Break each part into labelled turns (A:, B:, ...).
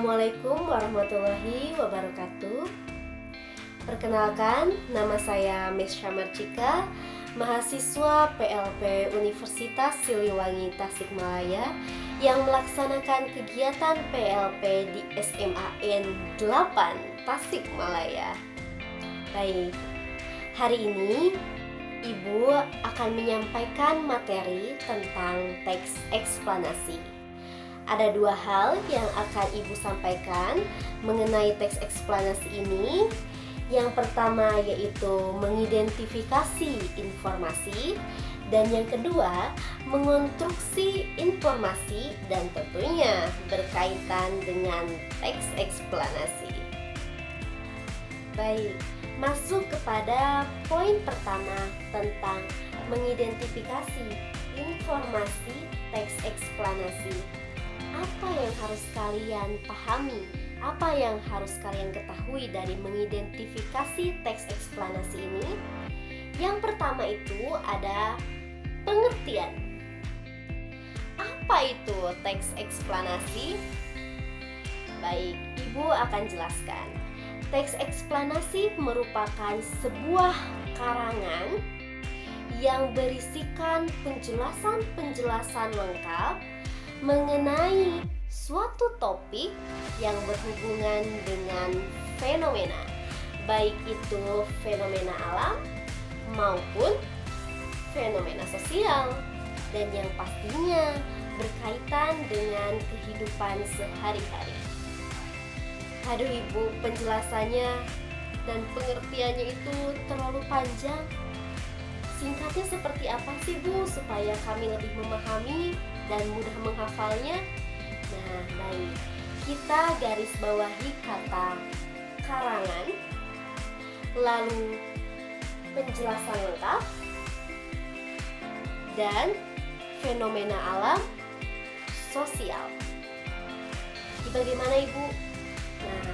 A: Assalamualaikum warahmatullahi wabarakatuh. Perkenalkan, nama saya Mesha Mercika, mahasiswa PLP Universitas Siliwangi Tasikmalaya yang melaksanakan kegiatan PLP di SMAN 8 Tasikmalaya. Baik, hari ini Ibu akan menyampaikan materi tentang teks eksplanasi. Ada dua hal yang akan Ibu sampaikan mengenai teks eksplanasi ini. Yang pertama yaitu mengidentifikasi informasi, dan yang kedua mengonstruksi informasi dan tentunya berkaitan dengan teks eksplanasi. Baik, masuk kepada poin pertama tentang mengidentifikasi informasi teks eksplanasi. Apa yang harus kalian pahami? Apa yang harus kalian ketahui dari mengidentifikasi teks eksplanasi ini? Yang pertama itu ada pengertian. Apa itu teks eksplanasi? Baik, Ibu akan jelaskan. Teks eksplanasi merupakan sebuah karangan yang berisikan penjelasan-penjelasan lengkap mengenai suatu topik yang berhubungan dengan fenomena, baik itu fenomena alam maupun fenomena sosial, dan yang pastinya berkaitan dengan kehidupan sehari-hari. Aduh Ibu, penjelasannya dan pengertiannya itu terlalu panjang. Singkatnya seperti apa sih Bu, supaya kami lebih memahami dan mudah menghafalnya? Nah, baik. Kita garis bawahi kata karangan, lalu penjelasan lengkap, dan fenomena alam sosial. Bagaimana Ibu? Nah,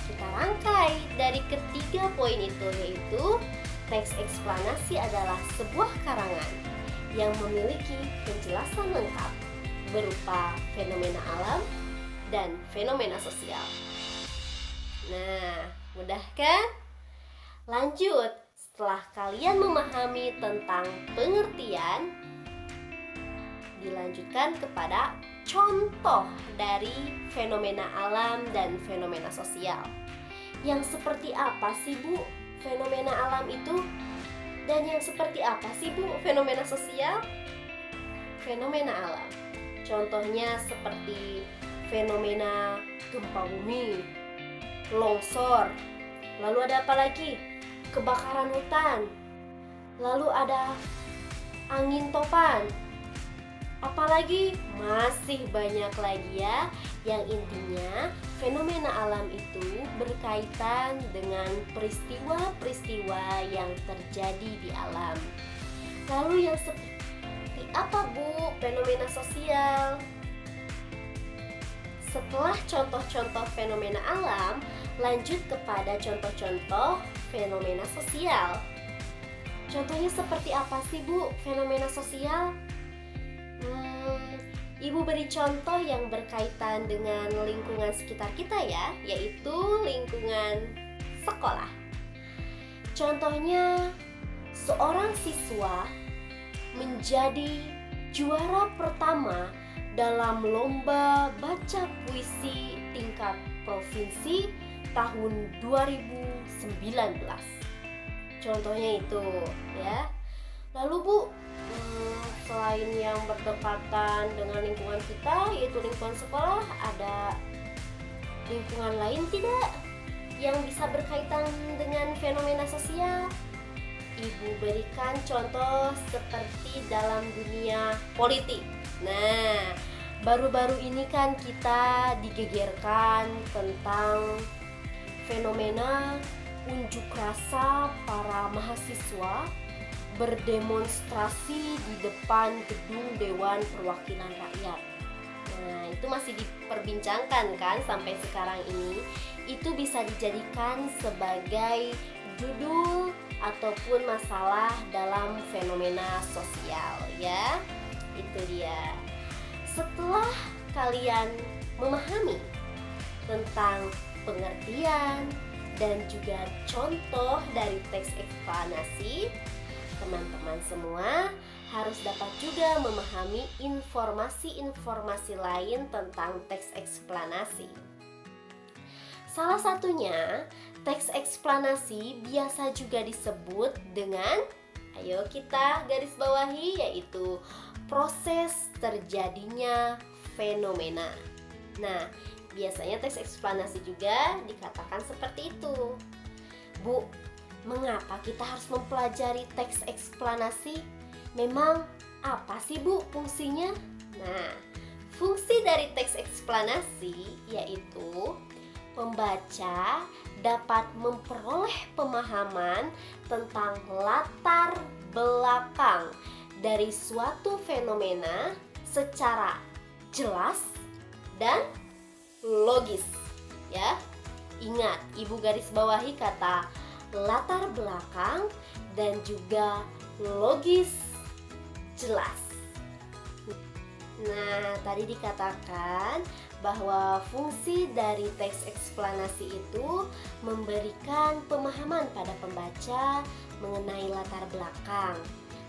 A: kita rangkai dari ketiga poin itu, yaitu teks eksplanasi adalah sebuah karangan yang memiliki penjelasan lengkap berupa fenomena alam dan fenomena sosial. Nah, mudah kan? Lanjut, setelah kalian memahami tentang pengertian, dilanjutkan kepada contoh dari fenomena alam dan fenomena sosial. Yang seperti apa sih Bu fenomena alam itu? Dan yang seperti apa sih Bu fenomena sosial? Fenomena alam, contohnya seperti fenomena gempa bumi, longsor, lalu ada apa lagi? Kebakaran hutan, lalu ada angin topan. Apalagi masih banyak lagi ya. Yang intinya fenomena alam itu berkaitan dengan peristiwa-peristiwa yang terjadi di alam. Lalu yang seperti apa Bu fenomena sosial? Setelah contoh-contoh fenomena alam, lanjut kepada contoh-contoh fenomena sosial. Contohnya seperti apa sih Bu fenomena sosial? Ibu beri contoh yang berkaitan dengan lingkungan sekitar kita ya, yaitu lingkungan sekolah. Contohnya, seorang siswa menjadi juara pertama dalam lomba baca puisi tingkat provinsi tahun 2019. Contohnya itu ya. Lalu Bu, selain yang berdekatan dengan lingkungan kita, yaitu lingkungan sekolah, ada lingkungan lain tidak yang bisa berkaitan dengan fenomena sosial? Ibu berikan contoh seperti dalam dunia politik. Nah, baru-baru ini kan kita digegerkan tentang fenomena unjuk rasa para mahasiswa berdemonstrasi di depan gedung Dewan Perwakilan Rakyat. Nah, itu masih diperbincangkan kan sampai sekarang ini. Itu bisa dijadikan sebagai judul ataupun masalah dalam fenomena sosial ya. Itu dia. Setelah kalian memahami tentang pengertian dan juga contoh dari teks eksplanasi, teman-teman semua harus dapat juga memahami informasi-informasi lain tentang teks eksplanasi. Salah satunya, teks eksplanasi biasa juga disebut dengan, ayo kita garis bawahi, yaitu proses terjadinya fenomena. Nah, biasanya teks eksplanasi juga dikatakan seperti itu. Bu, mengapa kita harus mempelajari teks eksplanasi? Memang apa sih Bu fungsinya? Nah, fungsi dari teks eksplanasi yaitu pembaca dapat memperoleh pemahaman tentang latar belakang dari suatu fenomena secara jelas dan logis. Ya, ingat, Ibu garis bawahi kata latar belakang dan juga logis jelas. Nah, tadi dikatakan bahwa fungsi dari teks eksplanasi itu memberikan pemahaman pada pembaca mengenai latar belakang.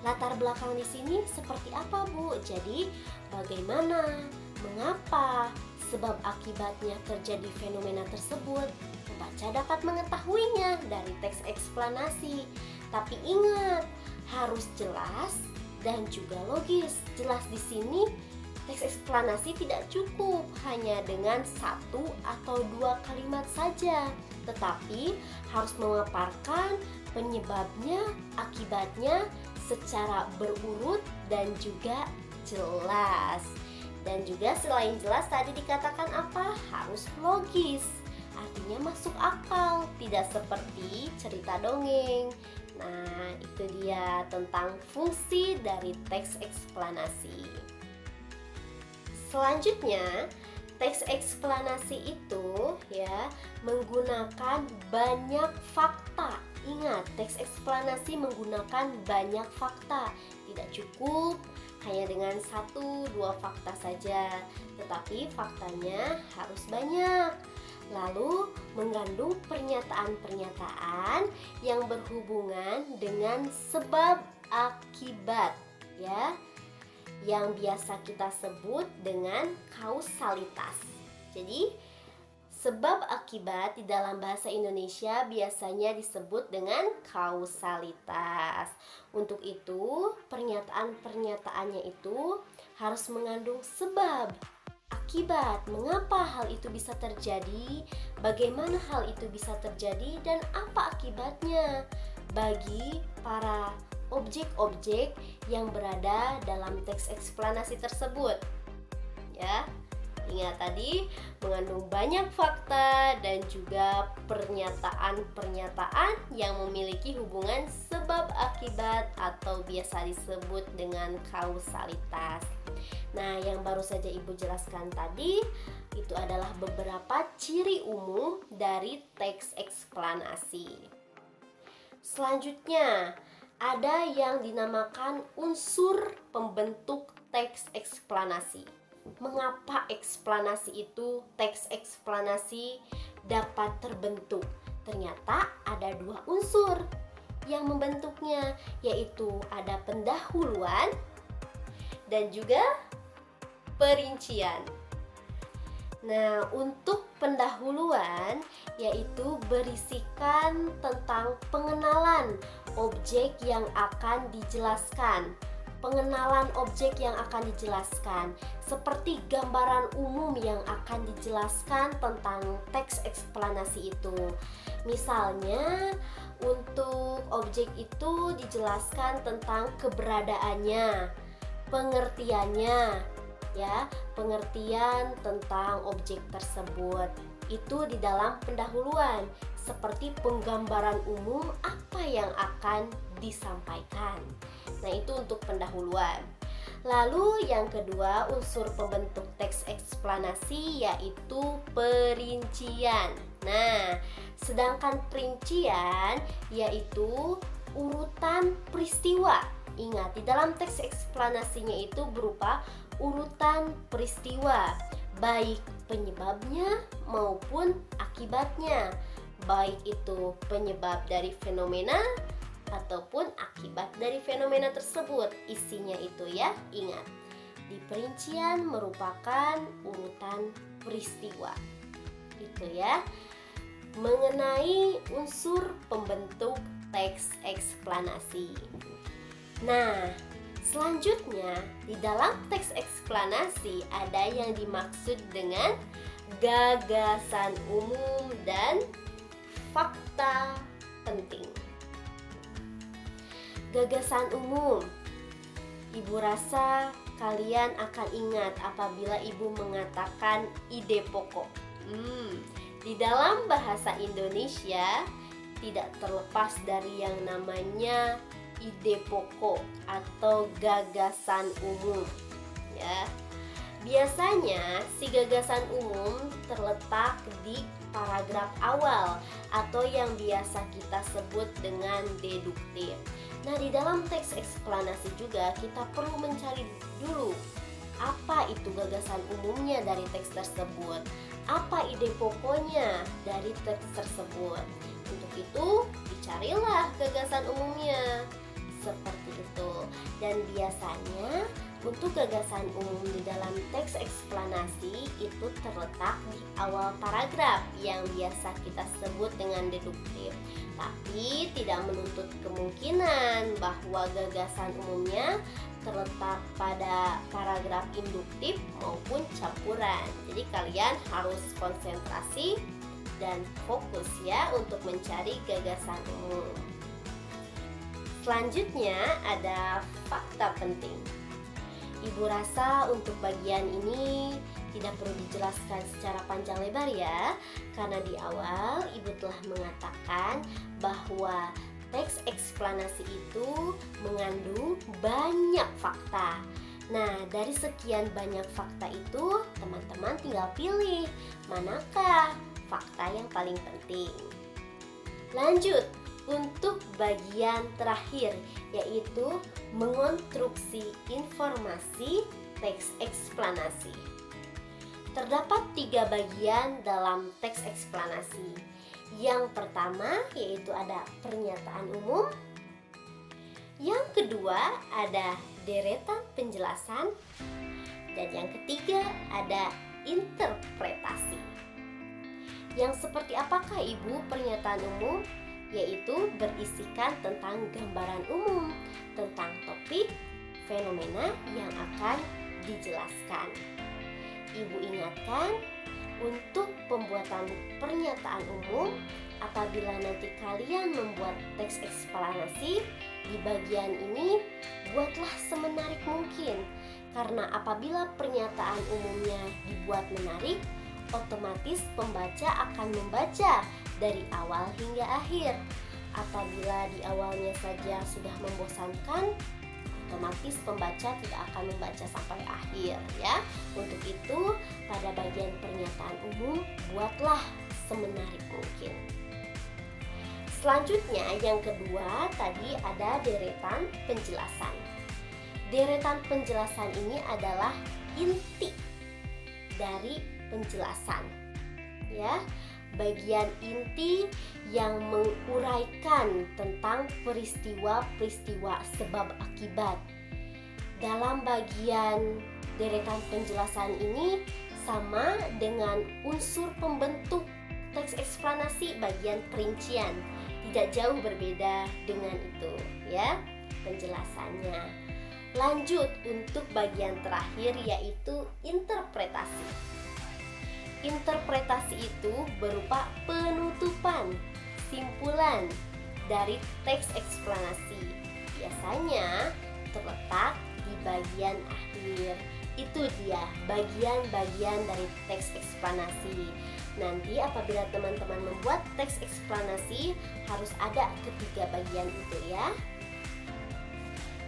A: Latar belakang di sini seperti apa, Bu? Jadi, bagaimana, mengapa, sebab akibatnya terjadi fenomena tersebut. Pembaca dapat mengetahuinya dari teks eksplanasi. Tapi ingat, harus jelas dan juga logis. Jelas di sini teks eksplanasi tidak cukup hanya dengan 1 atau 2 kalimat saja, tetapi harus memaparkan penyebabnya, akibatnya secara berurut dan juga jelas. Dan juga selain jelas tadi dikatakan apa? Harus logis. Artinya masuk akal, tidak seperti cerita dongeng. Nah, itu dia tentang fungsi dari teks eksplanasi. Selanjutnya, teks eksplanasi itu ya menggunakan banyak fakta. Ingat, teks eksplanasi menggunakan banyak fakta. Tidak cukup hanya dengan 1-2 fakta saja, tetapi faktanya harus banyak. Lalu mengandung pernyataan-pernyataan yang berhubungan dengan sebab akibat, ya, yang biasa kita sebut dengan kausalitas. Jadi, sebab akibat di dalam bahasa Indonesia biasanya disebut dengan kausalitas. Untuk itu, pernyataan-pernyataannya itu harus mengandung sebab, akibat, mengapa hal itu bisa terjadi, bagaimana hal itu bisa terjadi, dan apa akibatnya bagi para objek-objek yang berada dalam teks eksplanasi tersebut. Ya. Ingat tadi mengandung banyak fakta dan juga pernyataan-pernyataan yang memiliki hubungan sebab akibat atau biasa disebut dengan kausalitas. Nah, yang baru saja Ibu jelaskan tadi itu adalah beberapa ciri umum dari teks eksplanasi. Selanjutnya, ada yang dinamakan unsur pembentuk teks eksplanasi. Mengapa teks eksplanasi dapat terbentuk? Ternyata ada 2 unsur yang membentuknya, yaitu ada pendahuluan dan juga perincian. Nah, untuk pendahuluan yaitu berisikan tentang pengenalan objek yang akan dijelaskan. Pengenalan objek yang akan dijelaskan, seperti gambaran umum yang akan dijelaskan tentang teks eksplanasi itu. Misalnya, untuk objek itu dijelaskan tentang keberadaannya, pengertiannya, ya, pengertian tentang objek tersebut. Itu di dalam pendahuluan, seperti penggambaran umum apa yang akan disampaikan. Nah, itu untuk pendahuluan. Lalu yang kedua, unsur pembentuk teks eksplanasi yaitu perincian. Nah, sedangkan perincian yaitu urutan peristiwa. Ingat, di dalam teks eksplanasinya itu berupa urutan peristiwa. baik penyebabnya maupun akibatnya, baik itu penyebab dari fenomena ataupun akibat dari fenomena tersebut. Isinya itu ya, ingat, di perincian merupakan urutan peristiwa. Itu ya, mengenai unsur pembentuk teks eksplanasi. Nah, selanjutnya di dalam teks eksplanasi ada yang dimaksud dengan gagasan umum dan fakta penting. Gagasan umum. Ibu rasa kalian akan ingat apabila ibu mengatakan ide pokok. Di dalam bahasa Indonesia tidak terlepas dari yang namanya ide pokok atau gagasan umum. Ya. Biasanya si gagasan umum terletak di paragraf awal atau yang biasa kita sebut dengan deduktif. Nah, di dalam teks eksplanasi juga kita perlu mencari dulu apa itu gagasan umumnya dari teks tersebut, apa ide pokoknya dari teks tersebut. Untuk itu, dicarilah gagasan umumnya. Seperti itu. Dan biasanya untuk gagasan umum di dalam teks eksplanasi itu terletak di awal paragraf yang biasa kita sebut dengan deduktif. Tapi tidak menuntut kemungkinan bahwa gagasan umumnya terletak pada paragraf induktif maupun campuran. Jadi kalian harus konsentrasi dan fokus ya untuk mencari gagasan umum. Selanjutnya ada fakta penting. Ibu rasa untuk bagian ini tidak perlu dijelaskan secara panjang lebar ya, karena di awal ibu telah mengatakan bahwa teks eksplanasi itu mengandung banyak fakta. Nah, dari sekian banyak fakta itu, teman-teman tinggal pilih manakah fakta yang paling penting. Lanjut, untuk bagian terakhir, yaitu mengonstruksi informasi teks eksplanasi. Terdapat 3 bagian dalam teks eksplanasi. Yang pertama yaitu ada pernyataan umum. Yang kedua ada deretan penjelasan. Dan yang ketiga ada interpretasi. Yang seperti apakah Ibu pernyataan umum? Yaitu berisikan tentang gambaran umum tentang topik, fenomena yang akan dijelaskan. Ibu ingatkan, untuk pembuatan pernyataan umum, apabila nanti kalian membuat teks eksplanasi, di bagian ini buatlah semenarik mungkin. Karena apabila pernyataan umumnya dibuat menarik, otomatis pembaca akan membaca dari awal hingga akhir. Apabila di awalnya saja sudah membosankan, otomatis pembaca tidak akan membaca sampai akhir ya. Untuk itu, pada bagian pernyataan umum buatlah semenarik mungkin. Selanjutnya yang kedua tadi ada deretan penjelasan. Deretan penjelasan ini adalah inti dari penjelasan. Ya, bagian inti yang menguraikan tentang peristiwa-peristiwa sebab akibat. Dalam bagian deretan penjelasan ini sama dengan unsur pembentuk teks eksplanasi bagian perincian. Tidak jauh berbeda dengan itu ya penjelasannya. Lanjut untuk bagian terakhir yaitu interpretasi. Interpretasi itu berupa penutupan, simpulan dari teks eksplanasi. Biasanya terletak di bagian akhir. Itu dia bagian-bagian dari teks eksplanasi. Nanti apabila teman-teman membuat teks eksplanasi harus ada ketiga bagian itu ya.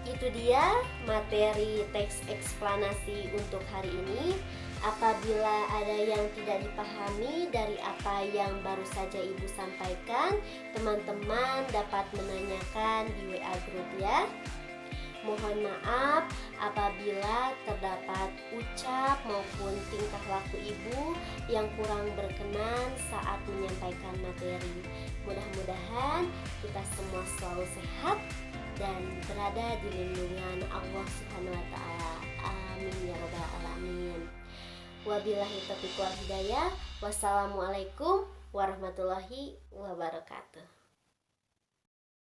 A: Itu dia materi teks eksplanasi untuk hari ini. Apabila ada yang tidak dipahami dari apa yang baru saja Ibu sampaikan, teman-teman dapat menanyakan di WA group ya. Mohon maaf apabila terdapat ucap maupun tingkah laku ibu yang kurang berkenan saat menyampaikan materi. Mudah-mudahan kita semua selalu sehat dan berada di lindungan Allah Subhanahu wa taala. Amin ya rabbal alamin. Wabillahi taufiq wal hidayah. Wassalamualaikum warahmatullahi wabarakatuh.